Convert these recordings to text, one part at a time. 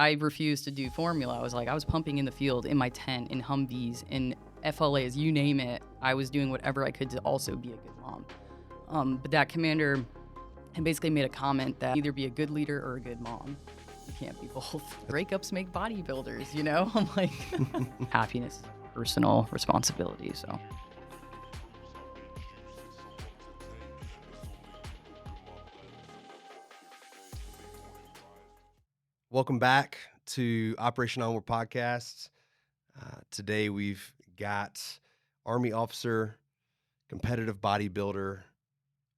I refused to do formula. I was pumping in the field, in my tent, in Humvees, in FLAs, you name it. I was doing whatever I could to also be a good mom. But that commander had basically made a comment that either be a good leader or a good mom. You can't be both. Breakups make bodybuilders, you know? I'm like, happiness is a personal responsibility, so. Welcome back to Operation Onward podcast. Today we've got Army officer, competitive bodybuilder,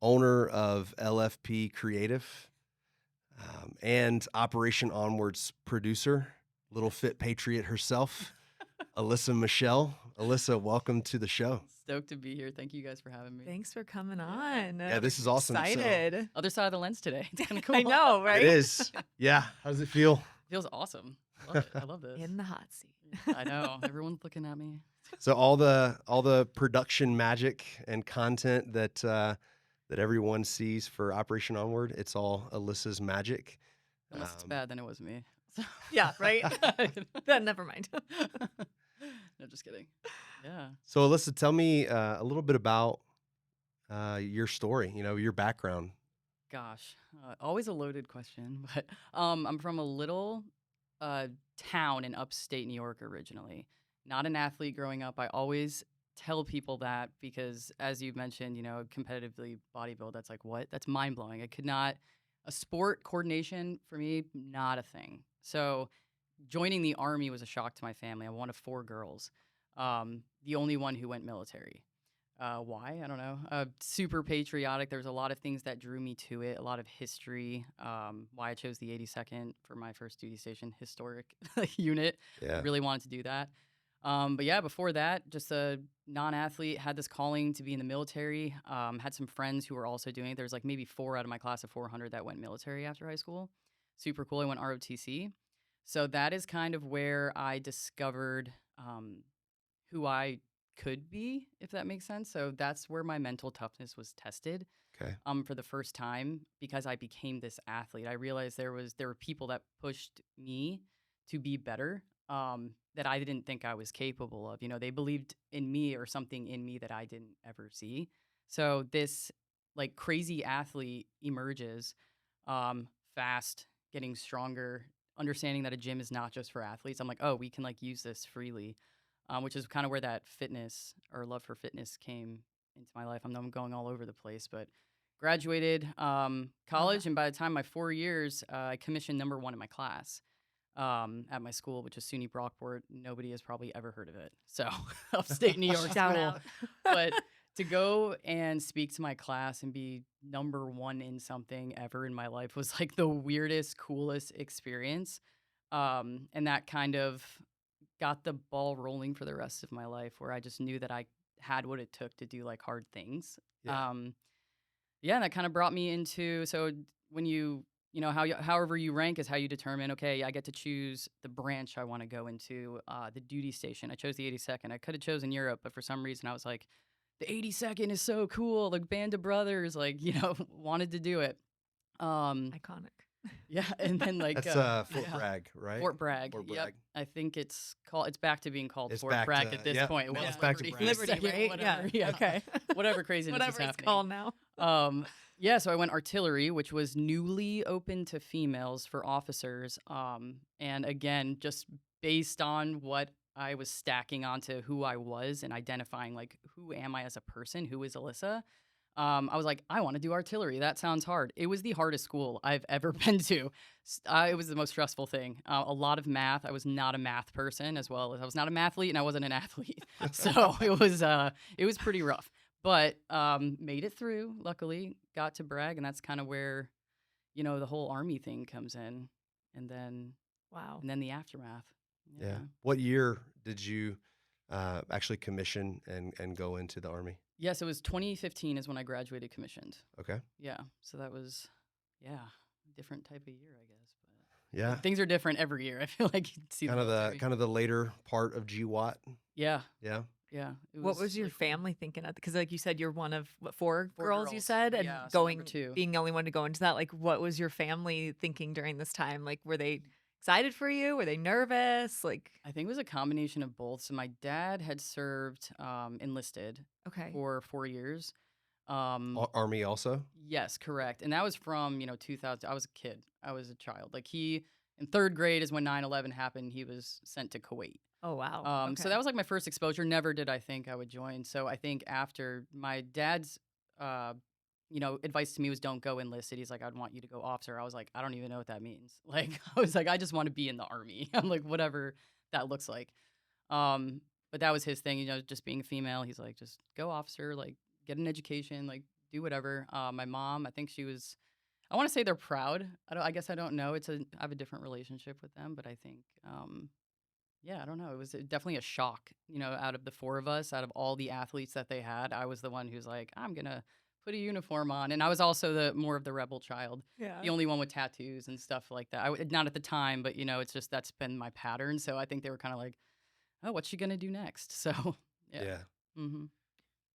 owner of LFP Creative, and Operation Onward's producer, little Fit Patriot herself, Alyssa Michelle. Alyssa, welcome to the show. Stoked to be here. Thank you guys for having me. Thanks for coming on. Yeah, this is awesome. Excited. So, Other side of the lens today. It's kind of cool. I know, right? it is. Yeah. How does it feel? Feels awesome. Love it. I love this. In the hot seat. I know. Everyone's looking at me. So all the production magic and content that everyone sees for Operation Onward, it's all Alyssa's magic. Unless it's bad, then it was me. So. Yeah, right? Then never mind. No, just kidding. Yeah. So Alyssa, tell me a little bit about your story, your background. Gosh, always a loaded question, but I'm from a little town in upstate New York originally. Not an athlete growing up. I always tell people that because, as you mentioned, competitively bodybuild, that's like, what? That's mind-blowing. I could not, a sport coordination for me, not a thing. So joining the Army was a shock to my family. I'm one of 4 girls, the only one who went military. Why? I don't know. Super patriotic. There's a lot of things that drew me to it, a lot of history, why I chose the 82nd for my first duty station, historic unit. Yeah. I really wanted to do that. But yeah, before that, just a non-athlete, had this calling to be in the military, had some friends who were also doing it. There's like maybe 4 out of my class of 400 that went military after high school. Super cool. I went ROTC. So that is kind of where I discovered who I could be, if that makes sense. So that's where my mental toughness was tested. Okay. For the first time, because I became this athlete. I realized there were people that pushed me to be better, that I didn't think I was capable of. They believed in me or something in me that I didn't ever see. So this like crazy athlete emerges, fast, getting stronger, understanding that a gym is not just for athletes. I'm like, oh, we can like use this freely. Which is kind of where that fitness or love for fitness came into my life. I'm going all over the place, but graduated college, and by the time my 4 years, I commissioned #1 in my class at my school, which is SUNY Brockport. Nobody has probably ever heard of it. So upstate New York Shout school. out. But to go and speak to my class and be #1 in something ever in my life was like the weirdest, coolest experience. And that kind of got the ball rolling for the rest of my life, where I just knew that I had what it took to do like hard things. Yeah. And that kind of brought me into, so when however you rank is how you determine, okay, I get to choose the branch I want to go into, the duty station. I chose the 82nd. I could have chosen Europe, but for some reason I was like, the 82nd is so cool. Like band of brothers, like, wanted to do it. Iconic. Yeah, and then like That's Fort Bragg, right? Fort Bragg. Fort Yep. Bragg. I think it's back to being called It's Fort back Bragg to- at this yep, point. now Well, it's back to Liberty, Bragg. Liberty, second, right? whatever. Yeah. Okay. Whatever craziness Whatever is it's happening. called now. So I went artillery, which was newly open to females for officers. And again, just based on what I was stacking onto who I was and identifying like, who am I as a person? Who is Alyssa? I was like, I want to do artillery. That sounds hard. It was the hardest school I've ever been to. It was the most stressful thing. A lot of math. I was not a math person, as well as I was not a mathlete and I wasn't an athlete. So it was pretty rough, but made it through. Luckily, got to Bragg, and that's kind of where, the whole Army thing comes in, and then Wow. and then the aftermath. Yeah. What year did you actually commission and go into the Army? Yes, it was 2015 is when I graduated commissioned. Okay. Yeah. So that was, a different type of year, I guess. But Yeah. things are different every year. I feel like you see Kind of the later part of GWAT. Yeah. Yeah. Yeah. What was your like, family thinking of? Because like you said, you're one of 4 girls, you girls. said, and Yeah, so number 2. being the only one to go into that. Like, what was your family thinking during this time? Like, were they excited for you? Were they nervous? Like, I think it was a combination of both. So my dad had served enlisted okay. for 4 years. Army also? Yes, correct. And that was from, 2000. I was a kid. I was a child. Like he, in third grade is when 9/11 happened. He was sent to Kuwait. Oh, wow. So that was like my first exposure. Never did I think I would join. So I think after my dad's, advice to me was don't go enlisted. He's like, I'd want you to go officer. I was like, I don't even know what that means. Like, I was like, I just want to be in the Army. I'm like, whatever that looks like. But that was his thing, just being a female. He's like, just go officer, like get an education, like do whatever. My mom, I think she was, I want to say they're proud. I guess I don't know. I have a different relationship with them, but I think, yeah, I don't know. It was definitely a shock, out of the four of us, out of all the athletes that they had. I was the one who's like, I'm going to put a uniform on. And I was also the more of the rebel child, the only one with tattoos and stuff like that. Not at the time, but, it's just that's been my pattern. So I think they were kind of like, oh, what's she going to do next? So, yeah. Mm-hmm.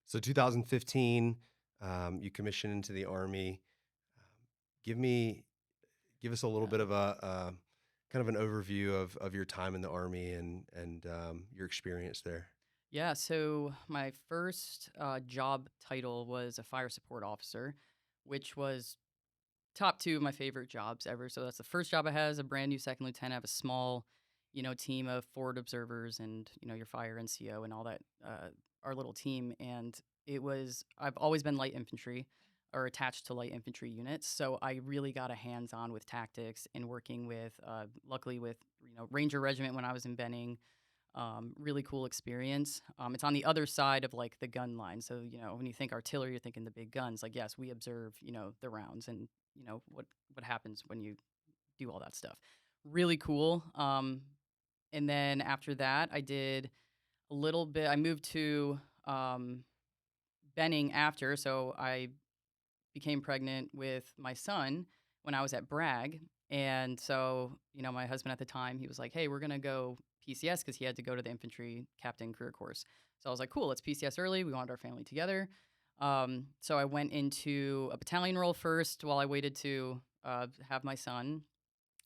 So 2015, you commissioned into the Army. Give us a little bit of a kind of an overview of your time in the Army and your experience there. Yeah, so my first job title was a fire support officer, which was top two of my favorite jobs ever. So that's the first job I had as a brand new second lieutenant. I have a small, team of forward observers and, your fire NCO and all that, our little team. And I've always been light infantry or attached to light infantry units. So I really got a hands-on with tactics and working with, luckily with, Ranger Regiment when I was in Benning. Really cool experience. It's on the other side of like the gun line. So, when you think artillery, you're thinking the big guns. Like, yes, we observe, the rounds and, what happens when you do all that stuff. Really cool. And then after that, I did a little bit. I moved to Benning after. So I became pregnant with my son when I was at Bragg. And so, my husband at the time, he was like, hey, we're going to go PCS because he had to go to the infantry captain career course. So I was like, cool, let's PCS early. We wanted our family together. So I went into a battalion role first while I waited to have my son.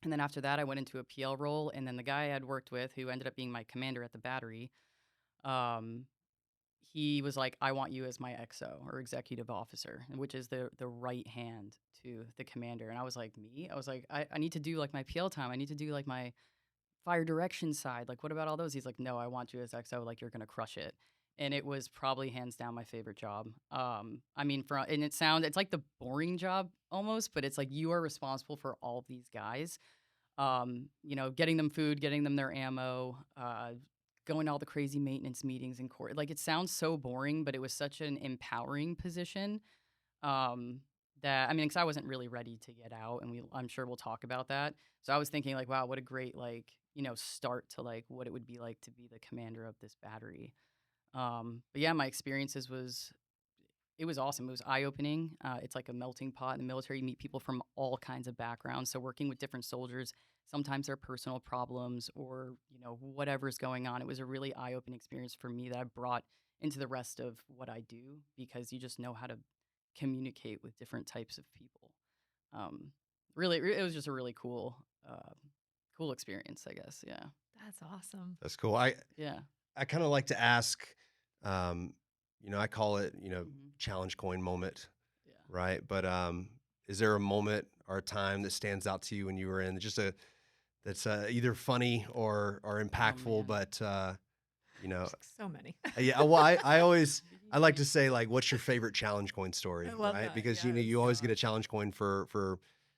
And then after that, I went into a PL role. And then the guy I had worked with, who ended up being my commander at the battery, he was like, I want you as my XO or executive officer, which is the right hand to the commander. And I was like, me? I was like, I need to do like my PL time. I need to do like my fire direction side. Like, what about all those? He's like, no, I want you as XO. Like, you're going to crush it. And it was probably hands down my favorite job. And it's like the boring job almost, but it's like you are responsible for all of these guys. Getting them food, getting them their ammo, going to all the crazy maintenance meetings in court. Like, it sounds so boring, but it was such an empowering position because I wasn't really ready to get out, and I'm sure we'll talk about that. So I was thinking like, wow, what a great start to like what it would be like to be the commander of this battery. But yeah, my experiences was awesome. It was eye-opening. It's like a melting pot in the military. You meet people from all kinds of backgrounds. So working with different soldiers, sometimes their personal problems or, whatever's going on. It was a really eye-opening experience for me that I brought into the rest of what I do because you just know how to communicate with different types of people. Really, it was just a really cool experience, I guess. Yeah. That's awesome. That's cool. Yeah. I kind of like to ask, I call it, challenge coin moment, Yeah. right? But is there a moment or a time that stands out to you when you were in that's either funny or impactful, but so many. Yeah. Well, I like to say like, what's your favorite challenge coin story, right? That. Because yes. you always get a challenge coin for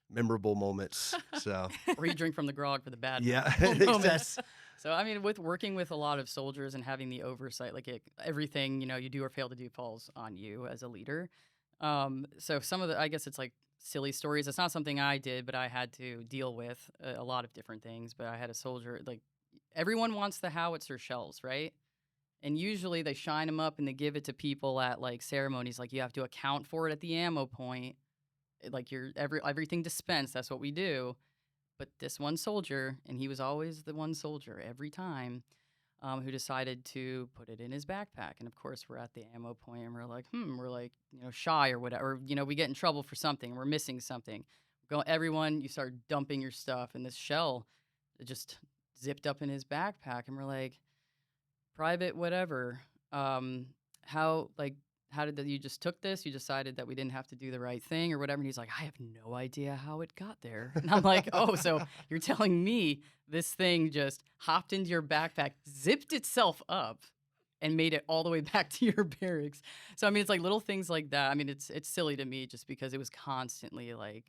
memorable moments. So or you drink from the grog for the bad. Yeah. moments. So, with working with a lot of soldiers and having the oversight, like everything, you do or fail to do falls on you as a leader. So some of I guess it's like silly stories. It's not something I did, but I had to deal with a lot of different things. But I had a soldier, like everyone wants the howitzer shells, right? And usually they shine them up and they give it to people at like ceremonies. Like you have to account for it at the ammo point. Like everything dispensed. That's what we do. But this one soldier, and he was always the one soldier every time, who decided to put it in his backpack. And of course, we're at the ammo point, and we're like, shy or whatever. Or, we get in trouble for something. We're missing something. Everyone, you start dumping your stuff, and this shell that just zipped up in his backpack, and we're like, private, whatever. How did that? You just took this? You decided that we didn't have to do the right thing or whatever? And he's like, I have no idea how it got there. And I'm like, oh, so you're telling me this thing just hopped into your backpack, zipped itself up, and made it all the way back to your barracks. So I mean, it's like little things like that. I mean, it's silly to me just because it was constantly like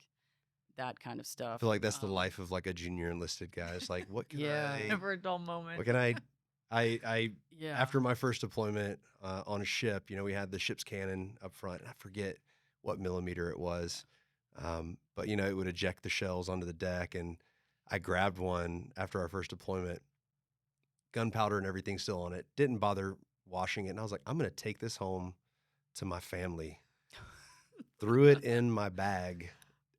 that kind of I stuff. feel like that's the life of like a junior enlisted guy. It's like, what can Yeah. Never a dull moment. what can I Yeah. after my first deployment on a ship, we had the ship's cannon up front. And I forget what millimeter it was, but it would eject the shells onto the deck, and I grabbed one after our first deployment, gunpowder and everything still on it. Didn't bother washing it, and I was like, I'm gonna take this home to my family. Threw it in my bag.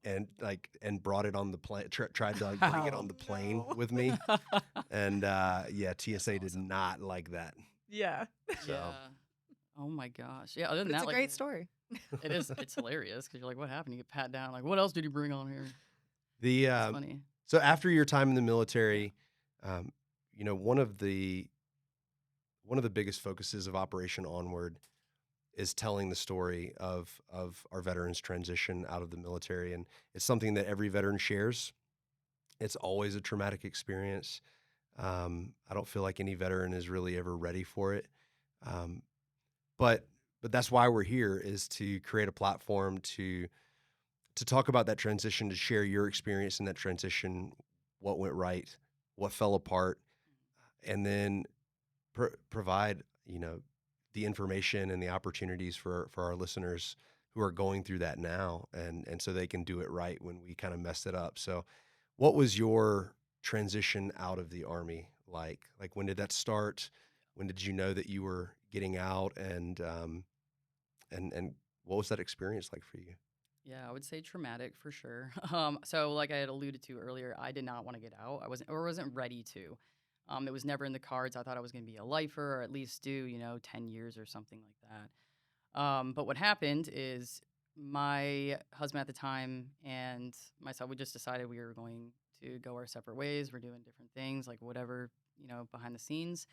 And brought it on the plane. Tried to like bring it on the plane no. with me, and TSA did not like that. Yeah. So Yeah. Oh my gosh. Yeah. Other than It's that, a great story. It is. It's hilarious because you're like, what happened? You get pat down. Like, what else did you bring on here? the It's funny. so after your time in the military, one of the biggest focuses of Operation Onward is telling the story of our veterans' transition out of the military, and it's something that every veteran shares. It's always a traumatic experience. I don't feel like any veteran is really ever ready for it, but that's why we're here, is to create a platform to talk about that transition, to share your experience in that transition, what went right, what fell apart, and then provide the information and the opportunities for our listeners who are going through that now, and so they can do it right when we kind of messed it up. So what was your transition out of the Army like? Like, when did that start? When did you know that you were getting out, and what was that experience like for you? Yeah, I would say traumatic for sure. So like I had alluded to earlier, I did not want to get out. I wasn't ready to. It was never in the cards. I thought I was going to be a lifer, or at least do 10 years or something like that. But what happened is my husband at the time and myself, we just decided we were going to go our separate ways. We're doing different things, like whatever, behind the scenes.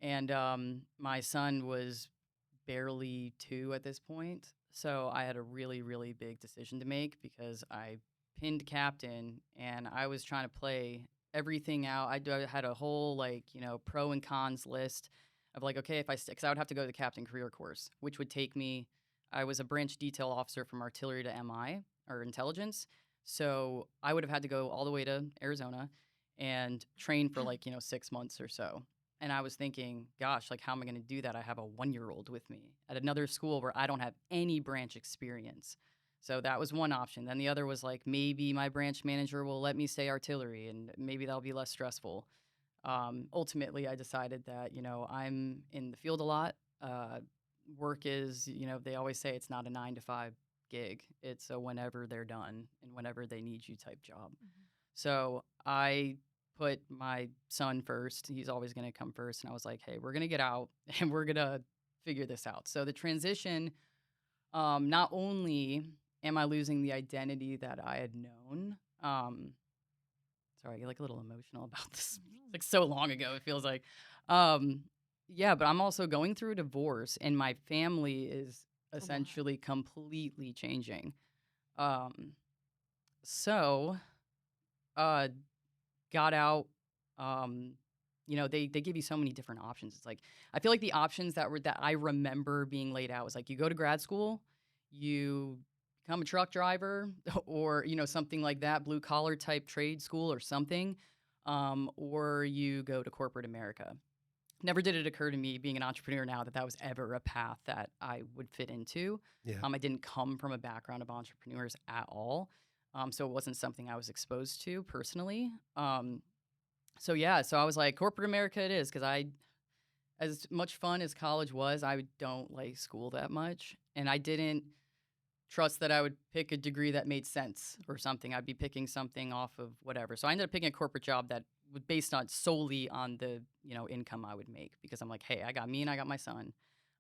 And my son was barely 2 at this point. So I had a really, really big decision to make because I pinned captain and I was trying to play everything out. I had a whole pro and cons list of like, okay, because I would have to go to the captain career course, which would take me. I was a branch detail officer from artillery to MI or intelligence, so I would have had to go all the way to Arizona and train for 6 months or so. And I was thinking, gosh, like, how am I going to do that? I have a 1-year-old with me at another school where I don't have any branch experience. So that was one option. Then the other was like, maybe my branch manager will let me stay artillery and maybe that'll be less stressful. Ultimately, I decided that, I'm in the field a lot. Work is, they always say it's not a 9 to 5 gig. It's a whenever they're done and whenever they need you type job. Mm-hmm. So I put my son first. He's always going to come first. And I was like, hey, we're going to get out and we're going to figure this out. So the transition, not only am I losing the identity that I had known, sorry, I get like a little emotional about this. Like so long ago, it feels like, yeah, but I'm also going through a divorce and my family is essentially completely changing. So, got out. They give you so many different options. It's like, I feel like the options that I remember being laid out was like, you go to grad school, you become a truck driver or, something like that, blue collar type trade school or something, or you go to corporate America. Never did it occur to me being an entrepreneur now that was ever a path that I would fit into. Yeah. I didn't come from a background of entrepreneurs at all. So it wasn't something I was exposed to personally. So I was like, corporate America it is, because as much fun as college was, I don't like school that much. And I didn't trust that I would pick a degree that made sense or something. I'd be picking something off of whatever. So I ended up picking a corporate job that was based solely on the, income I would make, because I'm like, hey, I got me and I got my son.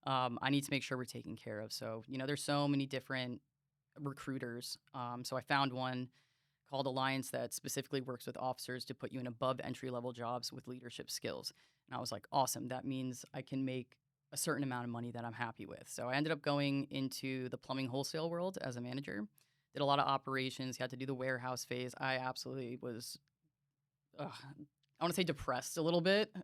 I need to make sure we're taken care of. So, there's so many different recruiters. So I found one called Alliance that specifically works with officers to put you in above entry-level jobs with leadership skills. And I was like, awesome. That means I can make a certain amount of money that I'm happy with. So I ended up going into the plumbing wholesale world as a manager. Did a lot of operations, had to do the warehouse phase. I absolutely was, I want to say depressed a little bit.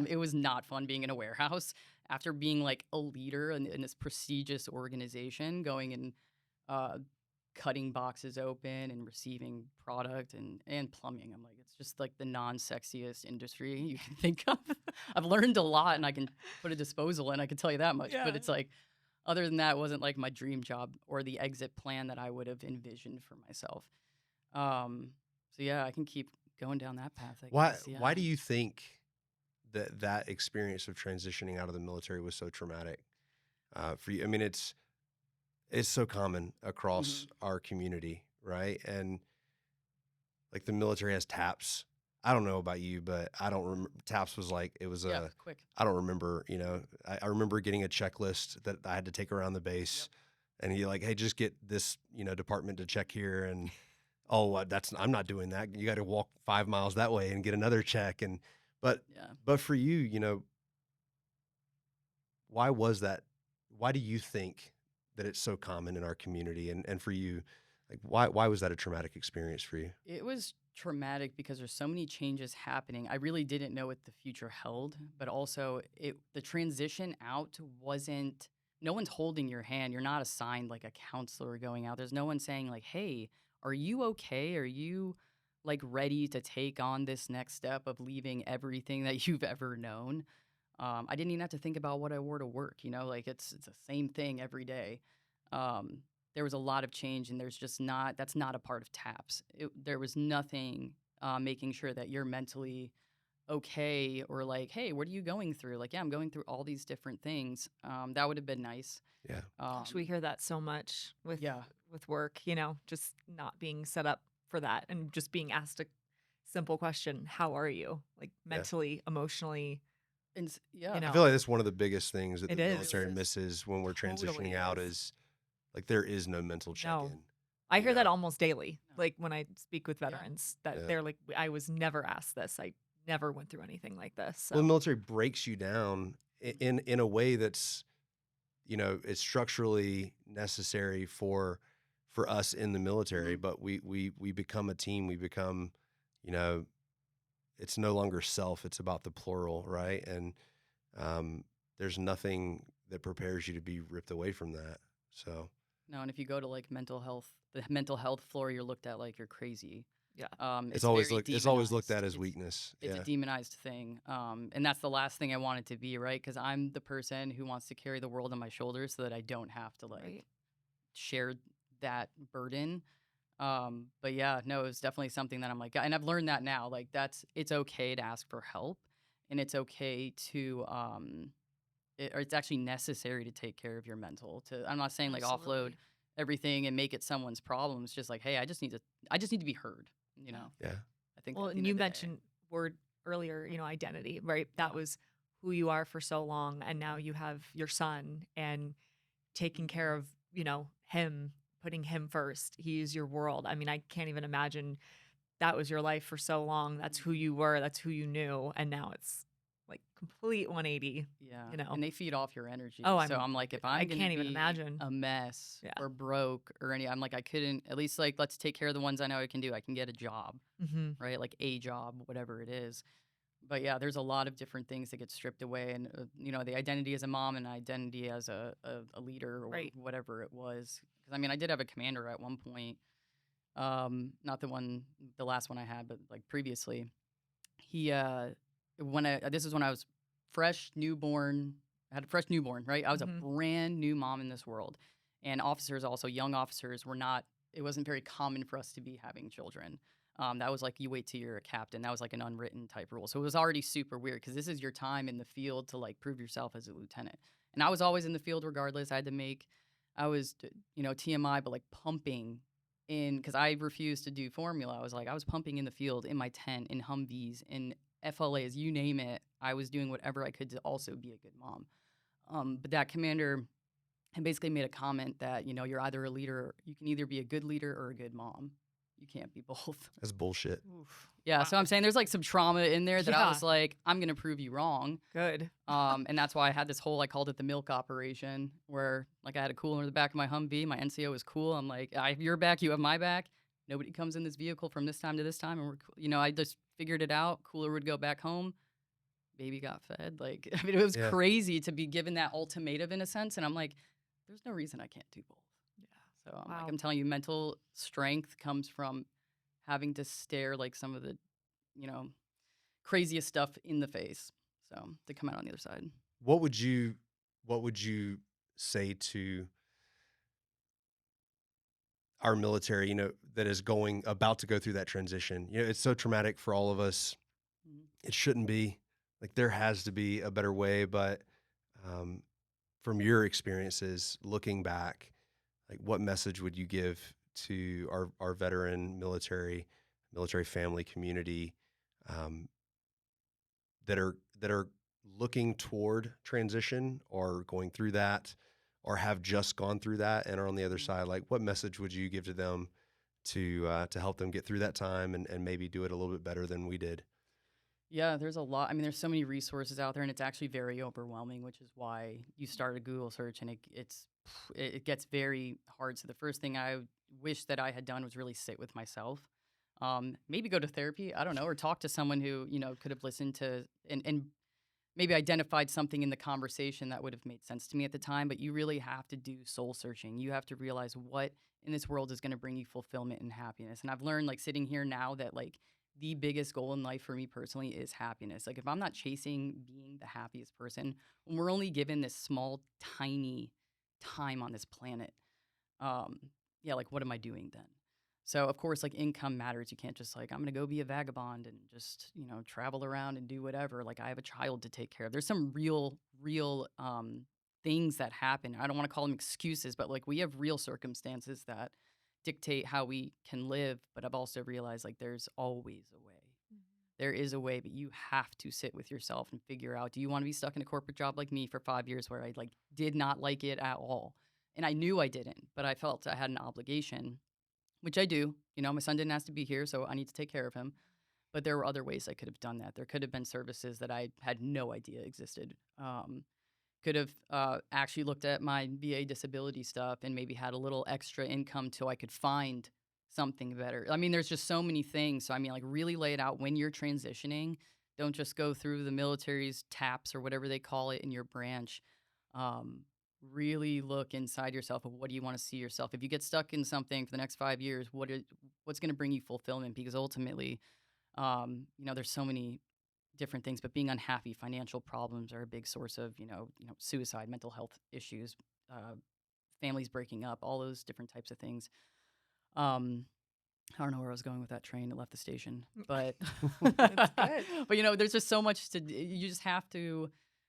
It was not fun being in a warehouse after being like a leader in this prestigious organization, going and cutting boxes open and receiving product and plumbing. I'm like, it's just like the non-sexiest industry you can think of. I've learned a lot and I can put a disposal in, I can tell you that much. Yeah. But it's like, other than that, it wasn't like my dream job or the exit plan that I would have envisioned for myself. So yeah, I can keep going down that path. I Why guess, yeah. why do you think that experience of transitioning out of the military was so traumatic for you? I mean, it's so common across our community, right? And like the military has TAPS. I don't know about you, but I don't remember. TAPS was like, it was quick. I don't remember, I remember getting a checklist that I had to take around the base, and he like, hey, just get this, department to check here. And I'm not doing that. You got to walk 5 miles that way and get another check. But for you, why was that? Why do you think that it's so common in our community? And for you, like, why was that a traumatic experience for you? It was traumatic because there's so many changes happening. I really didn't know what the future held, but also the transition out wasn't, no one's holding your hand. You're not assigned like a counselor going out. There's no one saying like, hey, are you okay? Are you like ready to take on this next step of leaving everything that you've ever known? I didn't even have to think about what I wore to work, like it's the same thing every day. There was a lot of change, and that's not a part of TAPS. There was nothing making sure that you're mentally okay, or like, hey, what are you going through? Like, yeah, I'm going through all these different things. That would have been nice. Yeah. Gosh, we hear that so much with work, just not being set up for that and just being asked a simple question, how are you? Like mentally, emotionally. And I feel like that's one of the biggest things that the military It misses when we're transitioning out is like there is no mental check-in. No. I hear that almost daily. Like when I speak with veterans that they're like, I was never asked this. I never went through anything like this. So. Well, the military breaks you down in a way that's, it's structurally necessary for us in the military, but we become a team. We become, it's no longer self, it's about the plural, right? And there's nothing that prepares you to be ripped away from that. So no, and if you go to like the mental health floor, you're looked at like you're crazy. Yeah, it's always looked at as weakness. It's a demonized thing, and that's the last thing I want it to be, right? Because I'm the person who wants to carry the world on my shoulders so that I don't have to share that burden. But yeah, no, it was definitely something that I'm like, and I've learned that now. Like it's okay to ask for help, and it's okay to or it's actually necessary to take care of your mental. I'm not saying like offload everything and make it someone's problem. It's just like, hey, I just need to be heard. Yeah. I think. Well, and you mentioned word earlier, identity, right? That was who you are for so long, and now you have your son and taking care of, him, putting him first. He is your world. I mean, I can't even imagine that was your life for so long. That's who you were. That's who you knew, and now it's like complete 180. Yeah, and they feed off your energy. Oh, I'm like, if I can't even imagine a mess or broke or I'm like, I couldn't. At least like, let's take care of the ones I know I can do. I can get a job, right? Like a job, whatever it is. But yeah, there's a lot of different things that get stripped away, and the identity as a mom and identity as a leader or whatever it was. Because I did have a commander at one point, not the last one I had, but like previously, he this is when I was fresh newborn, had a fresh newborn, right? I was a brand new mom in this world, and officers, also young officers, it wasn't very common for us to be having children. That was like, you wait till you're a captain. That was like an unwritten type rule. So it was already super weird because this is your time in the field to like prove yourself as a lieutenant. And I was always in the field regardless. I was TMI, but like pumping in, because I refused to do formula. I was pumping in the field, in my tent, in Humvees, in FLAs, you name it. I was doing whatever I could to also be a good mom. But that commander had basically made a comment that, you're either a leader, you can either be a good leader or a good mom. you can't be both. That's bullshit. Oof. Yeah, so I'm saying there's like some trauma in there that I Yeah. was like, I'm gonna prove you wrong. Good. And that's why I had this whole, I called it the milk operation, where like I had a cooler in the back of my Humvee. My NCO was cool. I'm like, I have your back, you have my back. Nobody comes in this vehicle from this time to this time, and we're, I just figured it out. Cooler would go back home. Baby got fed. Like, I mean, it was Yeah. crazy to be given that ultimatum in a sense. And I'm like, there's no reason I can't do both. Yeah. So Wow. I'm telling you, mental strength comes from having to stare like some of the, craziest stuff in the face. So to come out on the other side. What would you say to our military, that is about to go through that transition? It's so traumatic for all of us. Mhm. It shouldn't be. Like, there has to be a better way, but from your experiences looking back, like, what message would you give to our veteran military family community that are looking toward transition or going through that or have just gone through that and are on the other side? Like, what message would you give to them to help them get through that time and maybe do it a little bit better than we did? Yeah, there's a lot. I mean, there's so many resources out there, and it's actually very overwhelming, which is why you start a Google search, and it gets very hard. So the first thing I wish that I had done was really sit with myself. Maybe go to therapy. I don't know, or talk to someone who could have listened to and maybe identified something in the conversation that would have made sense to me at the time. But you really have to do soul searching. You have to realize what in this world is going to bring you fulfillment and happiness. And I've learned, like, sitting here now, that like the biggest goal in life for me personally is happiness. Like, if I'm not chasing being the happiest person, when we're only given this small, tiny time on this planet, yeah, like, what am I doing then? So, of course, like, income matters. You can't just like, I'm going to go be a vagabond and just, travel around and do whatever. Like, I have a child to take care of. There's some real things that happen. I don't want to call them excuses, but like, we have real circumstances that dictate how we can live. But I've also realized, like, there's always a way. There is a way, but you have to sit with yourself and figure out, do you want to be stuck in a corporate job like me for 5 years where I like did not like it at all? And I knew I didn't, but I felt I had an obligation, which I do. My son didn't ask to be here, so I need to take care of him. But there were other ways I could have done that. There could have been services that I had no idea existed. Could have actually looked at my VA disability stuff and maybe had a little extra income till I could find something better. I mean, there's just so many things. So, I mean, like, really lay it out when you're transitioning. Don't just go through the military's TAPS or whatever they call it in your branch. Really look inside yourself of what do you want to see yourself. If you get stuck in something for the next 5 years, what's going to bring you fulfillment? Because ultimately, there's so many different things, but being unhappy, financial problems are a big source of, suicide, mental health issues, families breaking up, all those different types of things. I don't know where I was going with that train. It left the station, but That's good. But there's just so much you just have to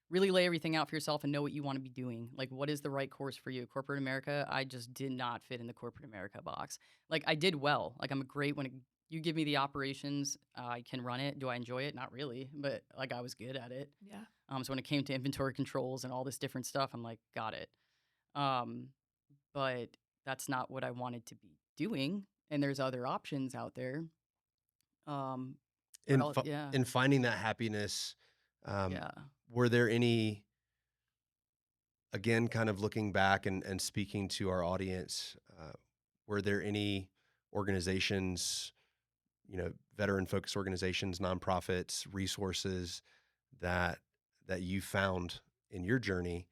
really lay everything out for yourself and know what you want to be doing. Like, what is the right course for you? Corporate America, I just did not fit in the corporate America box. Like, I did well. Like, I'm great you give me the operations, I can run it. Do I enjoy it? Not really, but like, I was good at it. Yeah. So when it came to inventory controls and all this different stuff, I'm like, got it. But that's not what I wanted to be doing. And there's other options out there. Yeah. In finding that happiness, Yeah. were there any, again, kind of looking back and speaking to our audience, were there any organizations, veteran-focused organizations, nonprofits, resources that you found in your journey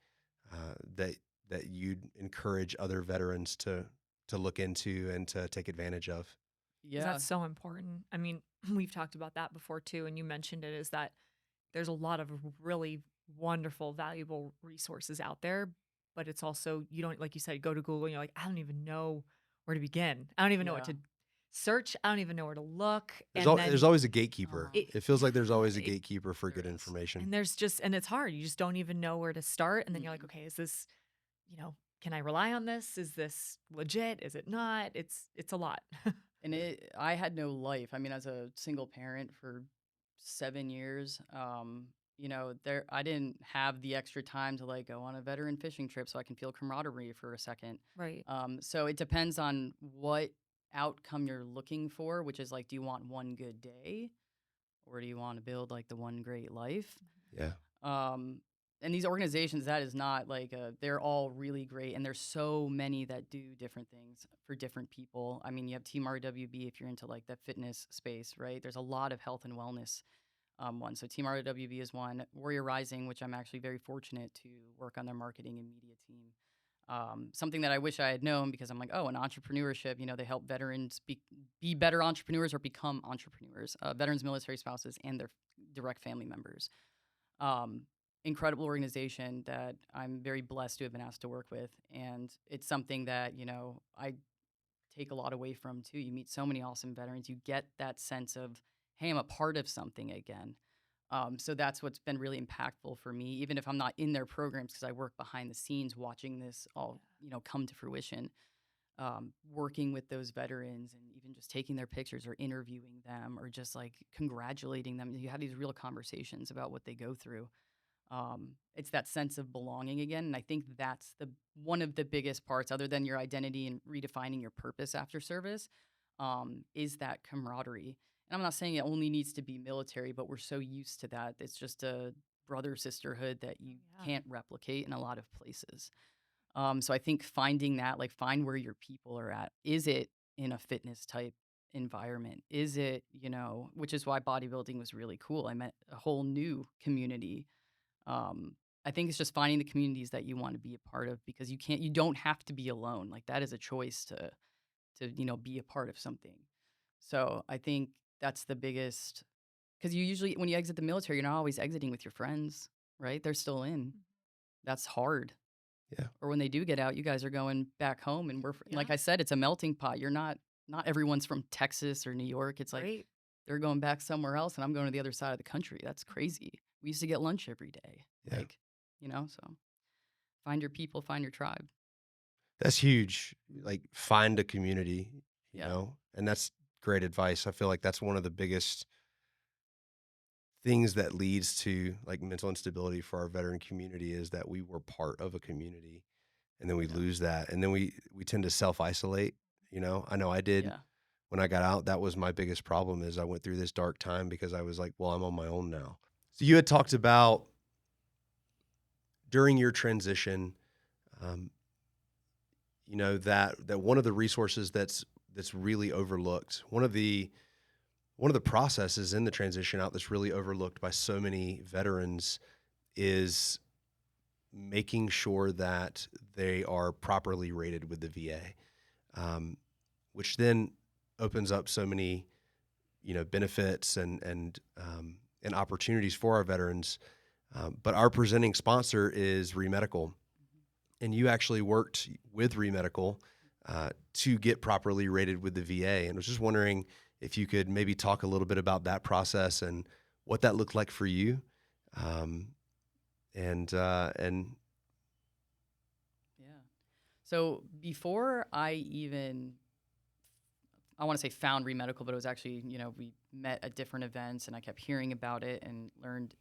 that you'd encourage other veterans to look into and to take advantage of? 'Cause Yeah. that's so important. I mean, we've talked about that before too, and you mentioned it, is that there's a lot of really wonderful, valuable resources out there, but it's also, you don't, like you said, go to Google and you're like, I don't even know where to begin. I don't even know what Yeah. to search. I don't even know where to look. There's always a gatekeeper. Uh-huh. It feels like there's always a It- gatekeeper for There good is. information. and it's hard. You just don't even know where to start. And then you're like, Mhm. okay, is this, can I rely on this? Is this legit? Is it not? It's a lot. And I had no life. I mean, as a single parent for 7 years, I didn't have the extra time to like go on a veteran fishing trip so I can feel camaraderie for a second. Right. So it depends on what outcome you're looking for, which is like, do you want one good day or do you want to build like the one great life? Yeah. And these organizations, that is not like they're all really great. And there's so many that do different things for different people. I mean, you have Team RWB if you're into like the fitness space, right? There's a lot of health and wellness ones. So Team RWB is one. Warrior Rising, which I'm actually very fortunate to work on their marketing and media team. Something that I wish I had known because I'm like, oh, in entrepreneurship, they help veterans be better entrepreneurs or become entrepreneurs, veterans, military spouses, and their direct family members. Incredible organization that I'm very blessed to have been asked to work with. And it's something that, I take a lot away from too. You meet so many awesome veterans. You get that sense of, hey, I'm a part of something again. So that's what's been really impactful for me, even if I'm not in their programs, because I work behind the scenes watching this all, come to fruition. Working with those veterans and even just taking their pictures or interviewing them or just like congratulating them. You have these real conversations about what they go through. It's that sense of belonging again. And I think that's one of the biggest parts, other than your identity and redefining your purpose after service, is that camaraderie. And I'm not saying it only needs to be military, but we're so used to that. It's just a brother sisterhood that you can't replicate in a lot of places. So I think finding that, like, find where your people are at. Is it in a fitness type environment? Is it, which is why bodybuilding was really cool. I met a whole new community. I think it's just finding the communities that you want to be a part of, because you don't have to be alone. Like, that is a choice to be a part of something. So I think that's the biggest, because you usually, when you exit the military, you're not always exiting with your friends, right? They're still in. That's hard. Yeah. Or when they do get out, you guys are going back home, and like I said, it's a melting pot. You're not everyone's from Texas or New York. It's like they're going back somewhere else, and I'm going to the other side of the country. That's crazy. We used to get lunch every day. Yeah. Like, so find your people, find your tribe. That's huge. Like, find a community, you Yeah. know, and that's great advice. I feel like that's one of the biggest things that leads to like mental instability for our veteran community, is that we were part of a community and then we lose that. And then we tend to self-isolate, I know I did. Yeah. When I got out, that was my biggest problem, is I went through this dark time because I was like, well, I'm on my own now. So you had talked about during your transition, that one of the resources that's really overlooked, one of the processes in the transition out that's really overlooked by so many veterans, is making sure that they are properly rated with the VA, which then opens up so many, benefits and opportunities for our veterans. But our presenting sponsor is ReMedical, and you actually worked with ReMedical to get properly rated with the VA. And I was just wondering if you could maybe talk a little bit about that process and what that looked like for you. So before I want to say found ReMedical, but it was actually, we met at different events and I kept hearing about it and learned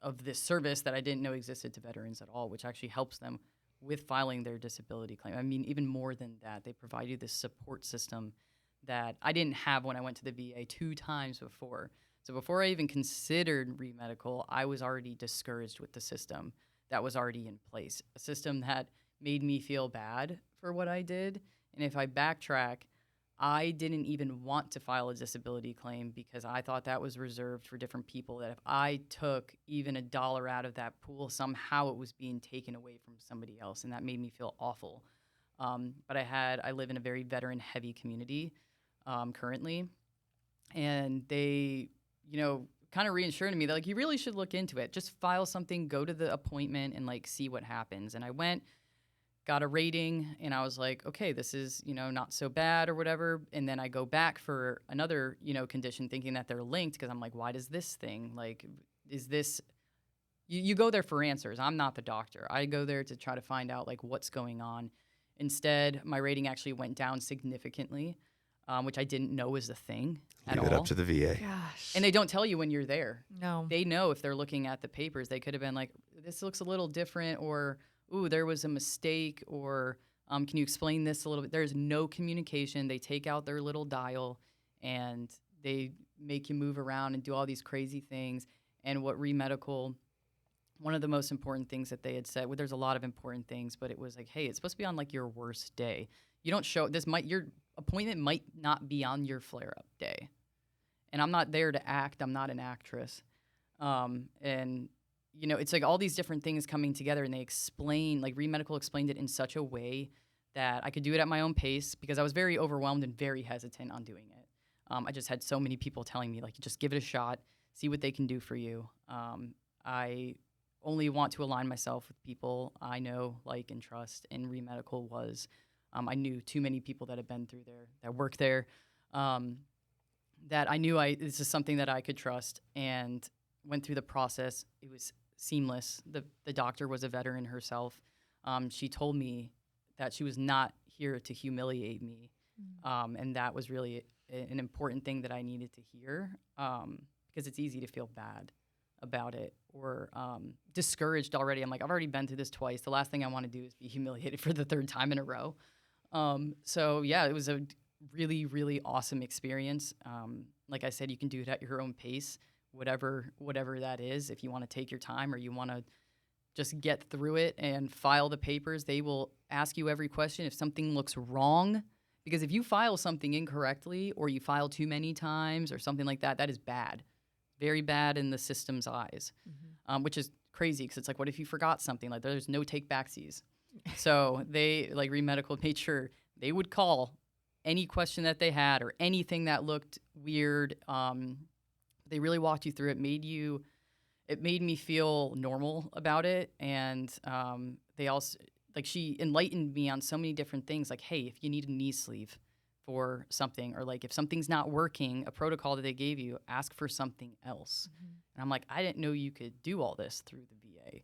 of this service that I didn't know existed to veterans at all, which actually helps them with filing their disability claim. I mean, even more than that, they provide you this support system that I didn't have when I went to the VA 2 times before. So before I even considered ReMedical, I was already discouraged with the system that was already in place, a system that made me feel bad for what I did. And if I backtrack, I didn't even want to file a disability claim because I thought that was reserved for different people, that if I took even $1 out of that pool, somehow it was being taken away from somebody else. And that made me feel awful. But I live in a very veteran-heavy community currently. And they, kind of reassured me that, like, you really should look into it. Just file something, go to the appointment, and, like, see what happens. And I went, got a rating, and I was like, okay, this is, not so bad or whatever. And then I go back for another, condition, thinking that they're linked, because I'm like, why does this thing, like, is this, you go there for answers. I'm not the doctor. I go there to try to find out, like, what's going on. Instead, my rating actually went down significantly, which I didn't know was a thing at all. Leave it up to the VA. Gosh. And they don't tell you when you're there. No. They know if they're looking at the papers. They could have been like, this looks a little different, or, ooh, there was a mistake, or Can you explain this a little bit? There's no communication. They take out their little dial and they make you move around and do all these crazy things. And what ReMedical, one of the most important things that they had said, well, there's a lot of important things, but it was like, hey, it's supposed to be on like your worst day. You don't show your appointment might not be on your flare-up day. And I'm not there to act. I'm not an actress. And you know, it's like all these different things coming together, and they explain, like ReMedical explained it in such a way that I could do it at my own pace, because I was very overwhelmed and very hesitant on doing it. I just had so many people telling me, like, just give it a shot, see what they can do for you. I only want to align myself with people I know, like, and trust, and ReMedical was. I knew too many people that had been through there, that work there, that I knew this is something that I could trust, and went through the process. It was seamless. The doctor was a veteran herself. She told me that she was not here to humiliate me, and that was really an important thing that I needed to hear, because it's easy to feel bad about it or discouraged already. I'm like, I've already been through this twice. The last thing I want to do is be humiliated for the third time in a row. So yeah, it was a really, really awesome experience. Like I said, you can do it at your own pace, whatever that is. If you want to take your time or you want to just get through it and file the papers, they will ask you every question if something looks wrong. Because if you file something incorrectly or you file too many times or something like that, that is bad. Very bad in the system's eyes, which is crazy, because it's like, what if you forgot something? Like, there's no take backsies. So they, like ReMedical, made sure they would call any question that they had or anything that looked weird. They really walked you through it. It made me feel normal about it. And they also, like, she enlightened me on so many different things. Like, hey, if you need a knee sleeve for something, or like if something's not working, a protocol that they gave you, ask for something else. And I'm like, I didn't know you could do all this through the VA.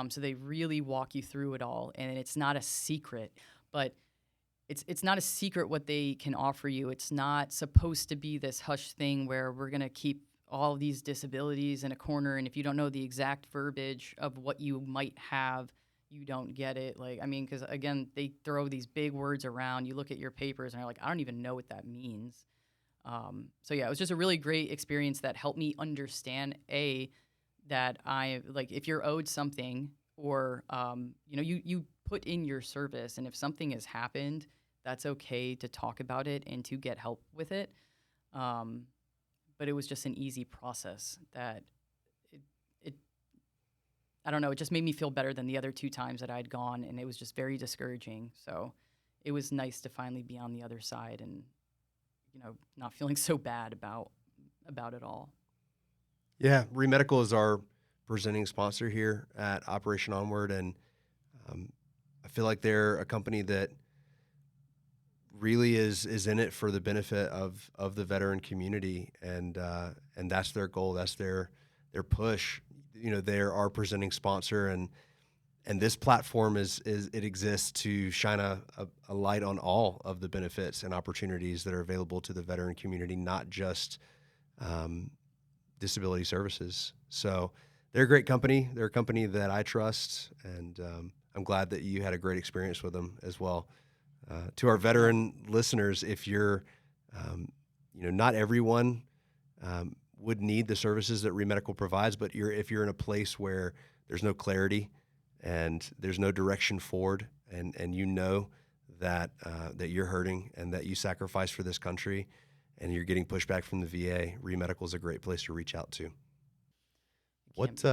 So they really walk you through it all. And it's not a secret, but it's not a secret what they can offer you. It's not supposed to be this hush thing where we're going to keep all these disabilities in a corner, and if you don't know the exact verbiage of what you might have, you don't get it. Like, I mean, because again, they throw these big words around. You look at your papers and you're like, I don't even know what that means. So yeah, it was just a really great experience that helped me understand that if you're owed something, or you put in your service, and if something has happened, that's okay to talk about it and to get help with it. But it was just an easy process that I don't know, it just made me feel better than the other 2 times that I'd gone, and it was just very discouraging. So it was nice to finally be on the other side and, not feeling so bad about it all. Yeah, ReMedical is our presenting sponsor here at Operation Onward, and I feel like they're a company that really is in it for the benefit of the veteran community, and that's their goal. That's their push. They're our presenting sponsor, and this platform it exists to shine a light on all of the benefits and opportunities that are available to the veteran community, not just disability services. So they're a great company. They're a company that I trust, and I'm glad that you had a great experience with them as well. To our veteran listeners, if you're, not everyone would need the services that ReMedical provides, but if you're in a place where there's no clarity and there's no direction forward, and you know that you're hurting and that you sacrifice for this country, and you're getting pushback from the VA, ReMedical is a great place to reach out to. What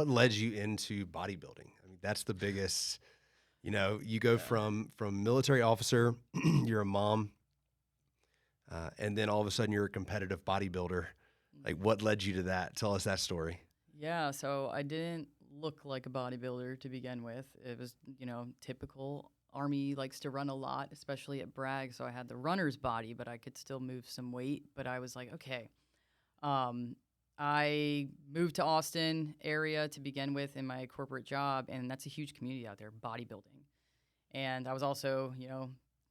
led you into bodybuilding? I mean, that's the biggest. You go from military officer, you're a mom, and then all of a sudden you're a competitive bodybuilder. Like, what led you to that? Tell us that story. Yeah, so I didn't look like a bodybuilder to begin with. It was, typical. Army likes to run a lot, especially at Bragg, so I had the runner's body, but I could still move some weight. But I was like, okay. I moved to Austin area to begin with in my corporate job, and that's a huge community out there, bodybuilding. And I was also,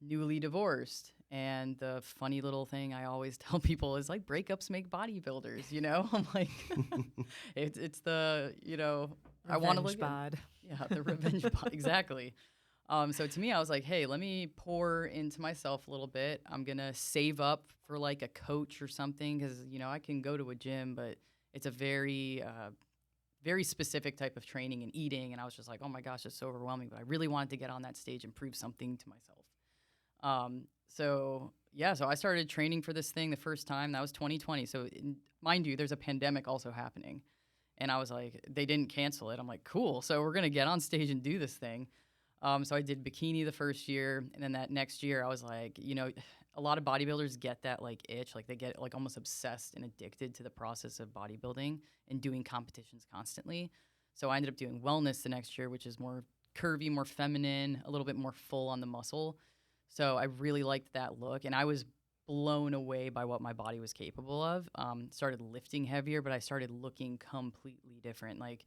newly divorced. And the funny little thing I always tell people is, like, breakups make bodybuilders, I'm like, it's the, I want to look bad. Yeah, the revenge exactly. So to me, I was like, hey, let me pour into myself a little bit. I'm gonna save up for like a coach or something because I can go to a gym, but it's a very specific type of training and eating. And I was just like, oh my gosh, it's so overwhelming. But I really wanted to get on that stage and prove something to myself. So I started training for this thing the first time. That was 2020. So mind you, there's a pandemic also happening. And I was like, they didn't cancel it. I'm like, cool. So we're going to get on stage and do this thing. So I did bikini the first year. And then that next year, I was like, a lot of bodybuilders get that like itch. Like they get like almost obsessed and addicted to the process of bodybuilding and doing competitions constantly. So I ended up doing wellness the next year, which is more curvy, more feminine, a little bit more full on the muscle. So I really liked that look. And I was blown away by what my body was capable of. Started lifting heavier, but I started looking completely different. Like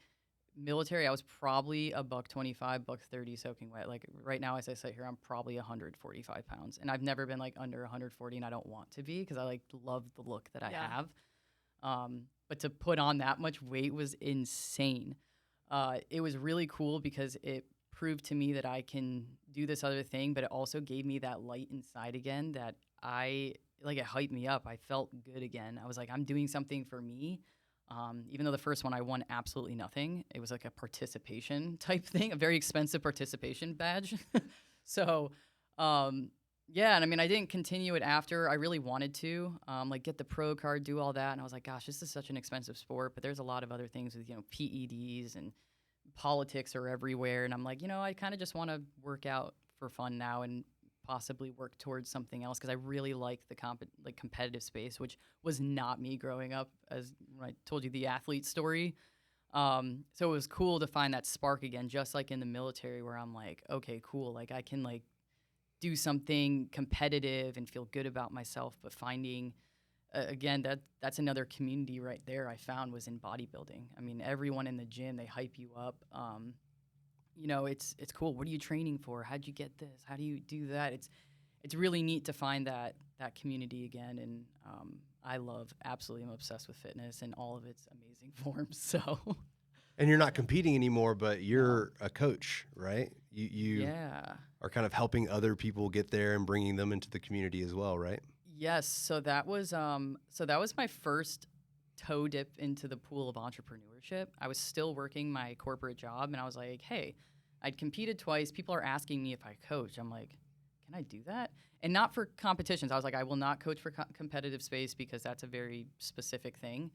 military, I was probably a $125, $130 soaking wet. Like right now, as I sit here, I'm probably 145 pounds, and I've never been like under 140, and I don't want to be because I like love the look that I have. But to put on that much weight was insane. It was really cool because it proved to me that I can do this other thing, but it also gave me that light inside again that it hyped me up. I felt good again. I was like, I'm doing something for me. Even though the first one I won absolutely nothing. It was like a participation type thing, a very expensive participation badge. So, yeah, and I mean, I didn't continue it after. I really wanted to, get the pro card, do all that. And I was like, gosh, this is such an expensive sport, but there's a lot of other things with, PEDs and politics are everywhere. And I'm like, I kind of just want to work out for fun now and possibly work towards something else because I really like the competitive space, which was not me growing up, as I told you the athlete story. So it was cool to find that spark again, just like in the military where I'm like, okay, cool. Like I can like do something competitive and feel good about myself, but finding again, that's another community right there I found was in bodybuilding. I mean, everyone in the gym, they hype you up. It's cool. What are you training for? How'd you get this? How do you do that? It's really neat to find that community again. And I'm obsessed with fitness and all of its amazing forms. So. And you're not competing anymore, but you're a coach, right? You are kind of helping other people get there and bringing them into the community as well, right? Yes. So that was my first toe dip into the pool of entrepreneurship. I was still working my corporate job, and I was like, hey, I'd competed twice. People are asking me if I coach. I'm like, can I do that? And not for competitions. I was like, I will not coach for competitive space because that's a very specific thing.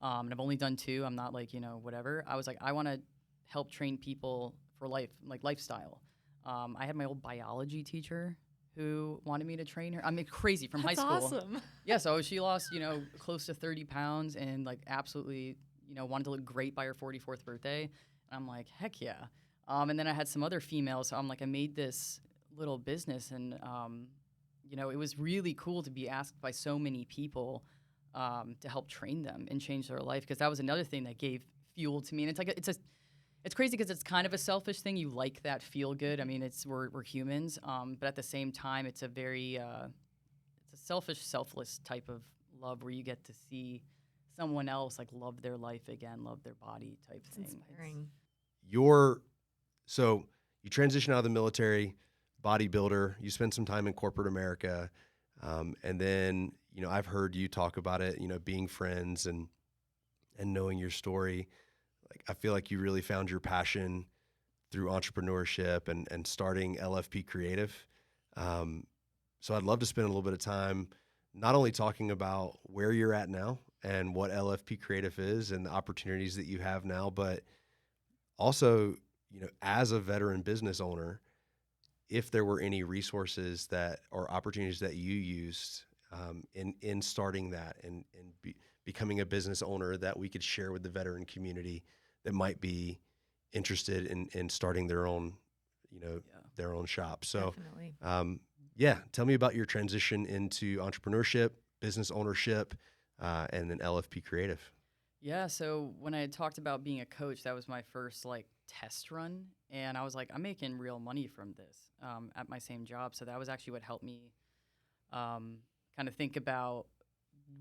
And I've only done 2. I'm not like, whatever. I was like, I want to help train people for life, like lifestyle. I had my old biology teacher who wanted me to train her. I mean, crazy from high school. That's awesome. Yeah, so she lost, close to 30 pounds and like absolutely, wanted to look great by her 44th birthday. And I'm like, heck yeah. And then I had some other females. So I'm like, I made this little business and, it was really cool to be asked by so many people to help train them and change their life. Because that was another thing that gave fuel to me. And it's crazy because it's kind of a selfish thing. You like that feel good. I mean, we're humans, but at the same time, it's a very it's a selfish, selfless type of love where you get to see someone else like love their life again, love their body type thing. Inspiring. So you transition out of the military, bodybuilder. You spend some time in corporate America, and then I've heard you talk about it. Being friends and knowing your story. Like I feel like you really found your passion through entrepreneurship and starting LFP Creative. So I'd love to spend a little bit of time not only talking about where you're at now and what LFP Creative is and the opportunities that you have now, but also, as a veteran business owner, if there were any resources or opportunities that you used in starting that and becoming a business owner that we could share with the veteran community that might be interested in starting their own, their own shop. So, tell me about your transition into entrepreneurship, business ownership, and then LFP Creative. Yeah. So when I had talked about being a coach, that was my first like test run. And I was like, I'm making real money from this at my same job. So that was actually what helped me kind of think about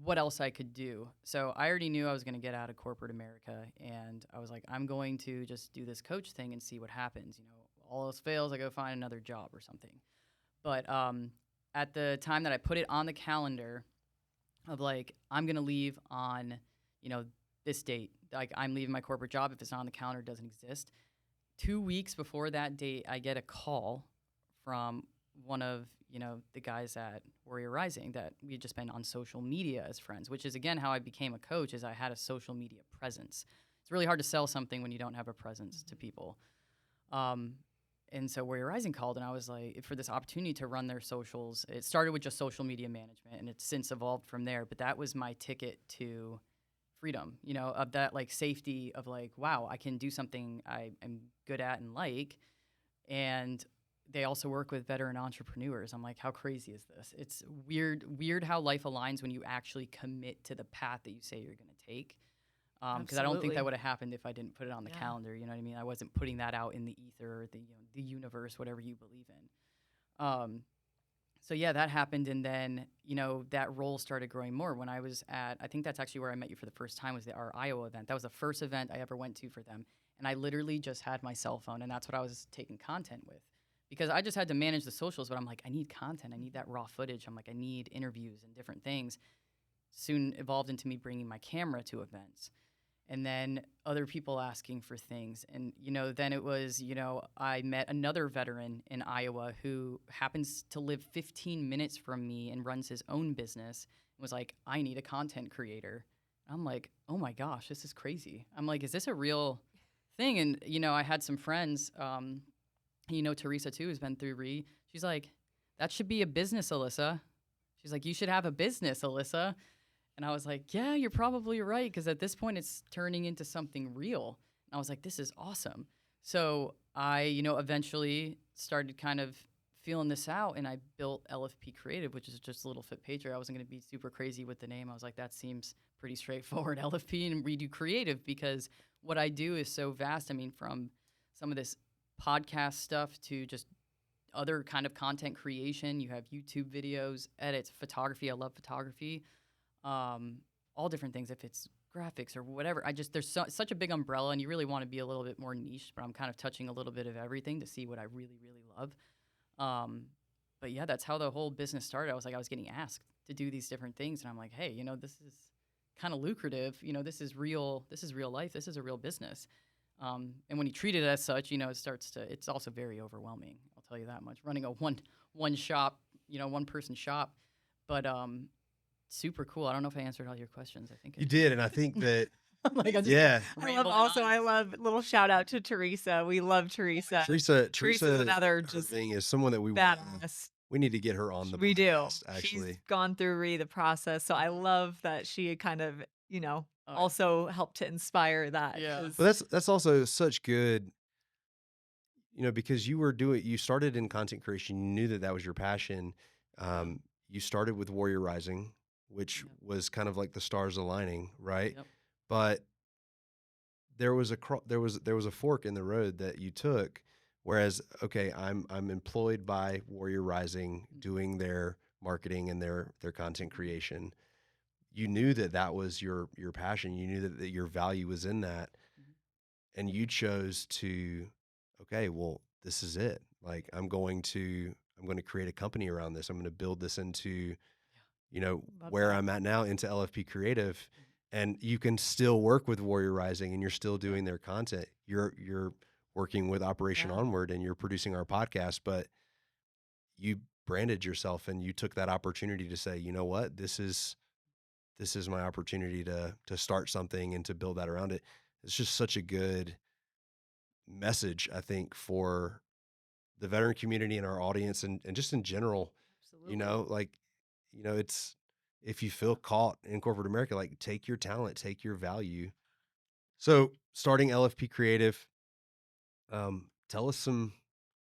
what else I could do. So I already knew I was going to get out of corporate America, and I was like, I'm going to just do this coach thing and see what happens. You know, all else fails, I go find another job or something. But at the time that I put it on the calendar of like, I'm going to leave on, you know, this date. Like, I'm leaving my corporate job. If it's not on the calendar, it doesn't exist. 2 weeks before that date, I get a call from one of, you know, the guys at Warrior Rising that we had just been on social media as friends, which is, again, how I became a coach, is I had a social media presence. It's really hard to sell something when you don't have a presence to people. And so Warrior Rising called, and I was like, for this opportunity to run their socials. It started with just social media management, and it's since evolved from there. But that was my ticket to freedom, you know, of that like safety of like, wow, I can do something I am good at and like. And they also work with veteran entrepreneurs. I'm like, how crazy is this? It's weird how life aligns when you actually commit to the path that you say you're going to take. Because I don't think that would have happened if I didn't put it on the calendar. You know what I mean? I wasn't putting that out in the ether, or the universe, whatever you believe in. So yeah, that happened, and then that role started growing more. When I was I think that's actually where I met you for the first time, was our Iowa event. That was the first event I ever went to for them, and I literally just had my cell phone, and that's what I was taking content with, because I just had to manage the socials. But I'm like, I need content. I need that raw footage. I'm like, I need interviews and different things. Soon evolved into me bringing my camera to events. And then other people asking for things. And, then it was, I met another veteran in Iowa who happens to live 15 minutes from me and runs his own business, and was like, I need a content creator. I'm like, oh my gosh, this is crazy. I'm like, is this a real thing? And, I had some friends, Teresa too, who's been through REE. She's like, that should be a business, Alyssa. She's like, you should have a business, Alyssa. And I was like, yeah, you're probably right, because at this point it's turning into something real. And I was like, this is awesome. So I, eventually started kind of feeling this out, and I built LFP Creative, which is just a little Fit Patriot. I wasn't going to be super crazy with the name. I was like, that seems pretty straightforward, LFP and redo creative, because what I do is so vast. I mean, from some of this podcast stuff to just other kind of content creation. You have YouTube videos, edits, photography. I love photography. All different things, if it's graphics or whatever. There's such a big umbrella, and you really want to be a little bit more niche, but I'm kind of touching a little bit of everything to see what I really, really love. But yeah, that's how the whole business started. I was getting asked to do these different things, and I'm like, hey, this is kind of lucrative. This is real life. This is a real business. And when you treat it as such, it's also very overwhelming. I'll tell you that much. Running a one shop, one person shop, but, super cool. I don't know if I answered all your questions. I think you did, and I think that I love little shout out to Teresa. We love Teresa. Teresa another just thing is someone that we need to get her on the podcast. We do. Actually, she's gone through the process, so I love that she kind of also helped to inspire that. Yeah, but that's also such good. Because you started in content creation. You knew that was your passion. You started with Warrior Rising, which was kind of like the stars aligning, right? Yep. But there was a fork in the road that you took. Whereas, okay, I'm employed by Warrior Rising, doing their marketing and their content creation. You knew that was your passion. You knew that your value was in that, and you chose to, okay, well, this is it. Like, I'm going to create a company around this. I'm going to build this into, where I'm at now, into LFP Creative. And you can still work with Warrior Rising, and you're still doing their content. You're working with Operation Onward, and you're producing our podcast, but you branded yourself, and you took that opportunity to say, you know what, this is my opportunity to start something and to build that around it. It's just such a good message, I think, for the veteran community and our audience, and just in general. Absolutely. It's, if you feel caught in corporate America, like, take your talent, take your value. So starting LFP Creative, tell us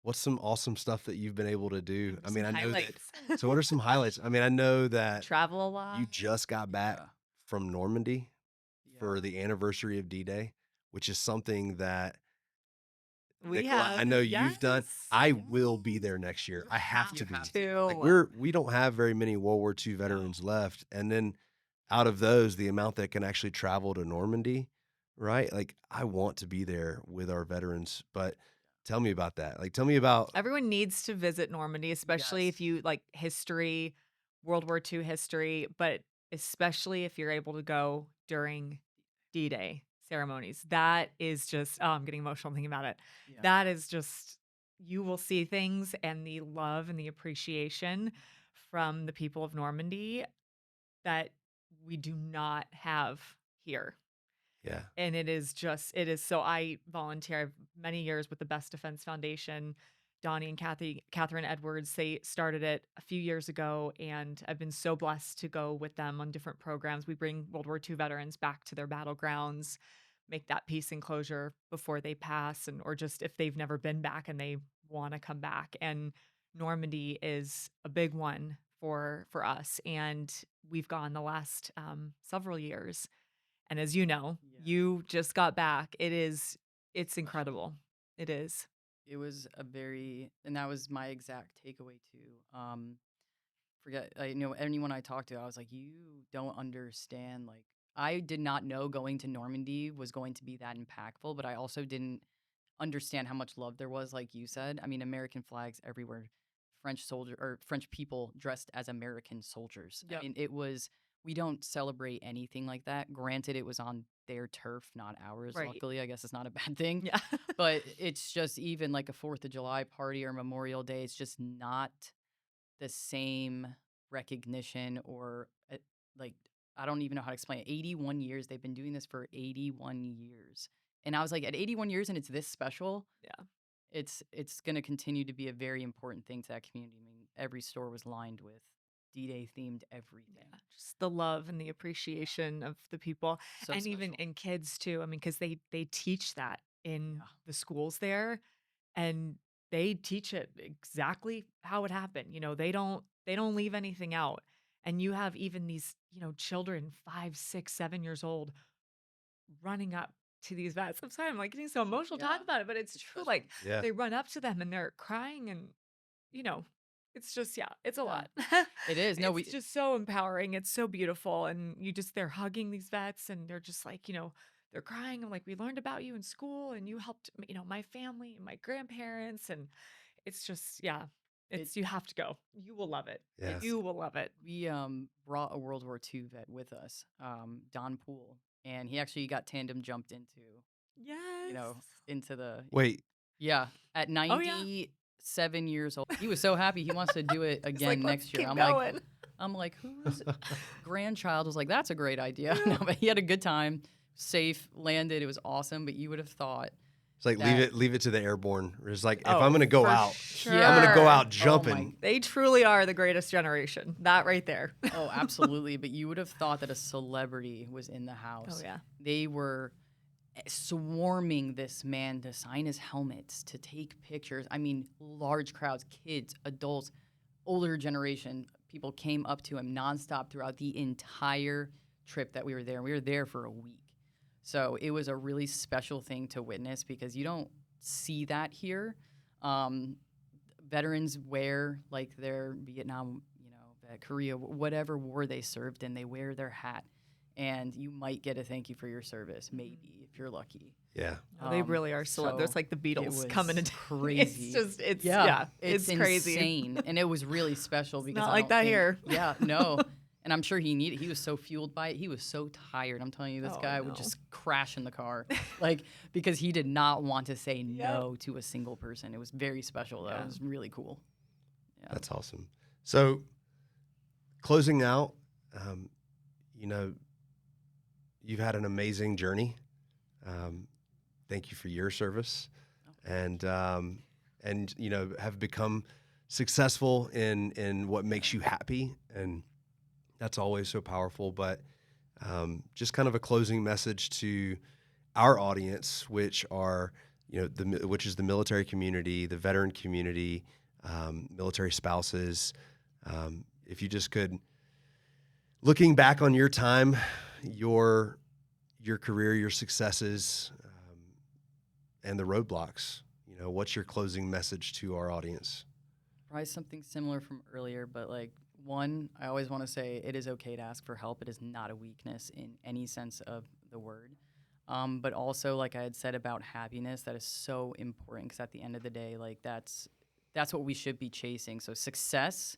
what's some awesome stuff that you've been able to do. I mean, I know that. So what are some highlights? I mean, I know that travel a lot. You just got back from Normandy for the anniversary of D-Day, which is something that I know you've done. I will be there next year. I have to be. Too. Like, we don't have very many World War II veterans left, and then out of those, the amount that can actually travel to Normandy, right? Like, I want to be there with our veterans, but tell me about that. Like, tell me about, Everyone needs to visit Normandy, especially if Yes. you like history, World War II history, but especially if you're able to go during D-Day ceremonies. That is just, oh, I'm getting emotional thinking about it. Yeah. That is just, you will see things and the love and the appreciation from the people of Normandy that we do not have here. yeah, And it is just, it is so, I volunteer I've many years with the Best Defense Foundation. Donnie and Catherine Edwards, they started it a few years ago, and I've been so blessed to go with them on different programs. We bring World War II veterans back to their battlegrounds, make that peace and closure before they pass, and or just if they've never been back and they want to come back. And Normandy is a big one for us, and we've gone the last several years. And as you know, Yeah. you just got back. It's incredible. It is. It was and that was my exact takeaway too. Anyone I talked to, I was like, you don't understand. Like, I did not know going to Normandy was going to be that impactful, but I also didn't understand how much love there was, like you said. I mean, American flags everywhere, French people dressed as American soldiers. Yep. I mean, we don't celebrate anything like that. Granted, it was on their turf, not ours. Right. Luckily, I guess it's not a bad thing. Yeah. But it's just even like a 4th of July party or Memorial Day, it's just not the same recognition or like, I don't even know how to explain it. 81 years. They've been doing this for 81 years. And I was like, at 81 years and it's this special. Yeah. It's going to continue to be a very important thing to that community. I mean, every store was lined with D-Day themed everything. Yeah. Just the love and the appreciation of the people. So And even special. in kids too. I mean, because they teach that in Yeah. the schools there, and they teach it exactly how it happened. They don't leave anything out. And you have even these, children 5, 6, 7 years old running up to these vets. I'm sorry, I'm like getting so emotional Yeah. talking about it, but it's true. special. Like yeah. they run up to them and they're crying, and it's just, yeah, it's a Yeah. lot. It is. No, It's just so empowering. It's so beautiful. And they're hugging these vets, and they're just like, they're crying. I'm like, we learned about you in school, and you helped, my family and my grandparents. And it's just, yeah, you have to go. You will love it. Yeah. You will love it. we brought a World War II vet with us, Don Poole, and he actually got tandem jumped into, Yes. into the Wait, yeah, at Oh, yeah. 97 years old. He was so happy. He wants to do it It's again like, let's next year. keep I'm going. like, whose grandchild was like, that's a great idea. No, but he had a good time, safe, landed. It was awesome. But you would have thought, it's like that- leave it to the airborne. It's like, if Oh, I'm going to go for out, sure. I'm going to go out my- jumping. They truly are the greatest generation. That right there. oh, absolutely. But you would have thought that a celebrity was in the house. Oh, yeah. They were swarming this man to sign his helmets, to take pictures. I mean, large crowds, kids, adults, older generation. People came up to him nonstop throughout the entire trip that we were there. We were there for a week. So it was a really special thing to witness because you don't see that here. Veterans wear like their Vietnam, Korea, whatever war they served in, they wear their hat. And you might get a thank you for your service, maybe, if you're lucky. Yeah. Oh, they really are so There's like the it Beatles was coming into crazy. It's it's crazy. insane. And it was really special because not I like don't that think- here. Yeah, no. And I'm sure he was so fueled by it. He was so tired. I'm telling you, this Oh, guy no. would just crash in the car, because he did not want to say no to a single person. It was very special, though. Yeah. It was really cool. Yeah. That's awesome. So, closing out, you've had an amazing journey. Thank you for your service, and have become successful in what makes you happy, and that's always so powerful. But just kind of a closing message to our audience, which is the military community, the veteran community, military spouses. If you just could, looking back on your time, your career, your successes, and the roadblocks, what's your closing message to our audience? Probably something similar from earlier, but one, I always want to say it is okay to ask for help. It is not a weakness in any sense of the word. But also, like I had said about happiness, that is so important because at the end of the day, like that's what we should be chasing. So success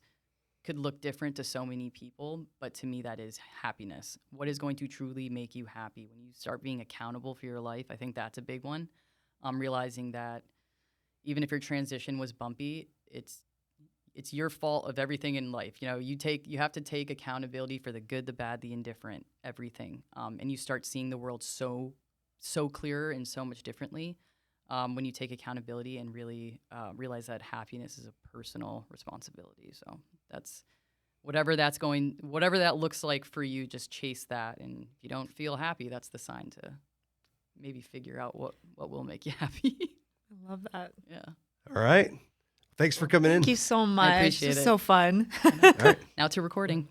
could look different to so many people, but to me, that is happiness. What is going to truly make you happy? When you start being accountable for your life, I think that's a big one. Realizing that even if your transition was bumpy, it's your fault of everything in life. You know, you have to take accountability for the good, the bad, the indifferent, everything. And you start seeing the world so clearer and so much differently when you take accountability and really realize that happiness is a personal responsibility. So that's whatever that looks like for you, just chase that. And if you don't feel happy, that's the sign to maybe figure out what will make you happy. I love that. Yeah. All right. Thanks for coming in. Thank you so much. appreciate It's it. so fun. All right. Now to recording.